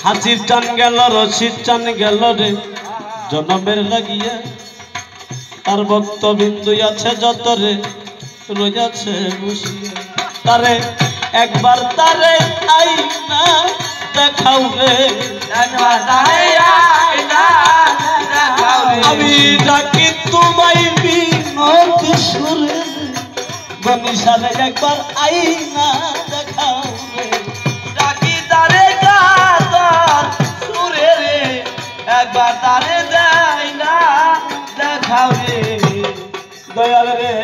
হাসির টান গেল রশির টান গেল রে জনমের লাগিয়া তার ভক্তবিন্দু আছে যত রে রোজাছে বসিয়া তারে একবার তারে আইনা দেখাও রে একবার তারে আইনা দেখাও রে আমি ডাকি তোমায় বিনতি সুরে বনিশারে একবার আইনা দেখাও রে ডাকি তারে কাতর সুরে রে একবার তারে আইনা দেখাও রে দয়াল রে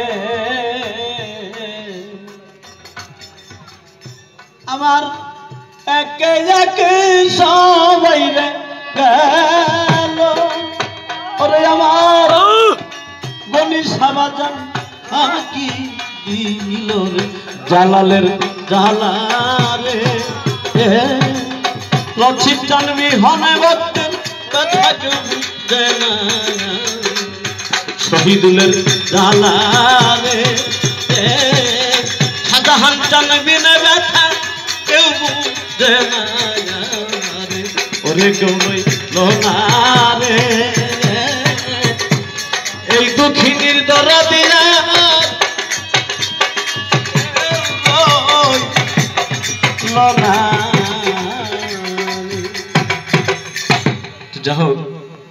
আমার একে একে সবাই রে গেল ওরে আমার বনিশা বাজান কি দিল রে জালালের জালা রে লক্ষ্মীর টানবি হনে বক্ত কথা বুঝে না শহীদুলের জালা রে সাজাহান টানবি না ব্যথা কেউ বুঝে না রে ওরে কেউ রইল না রে এই দুঃখিনীর দরদ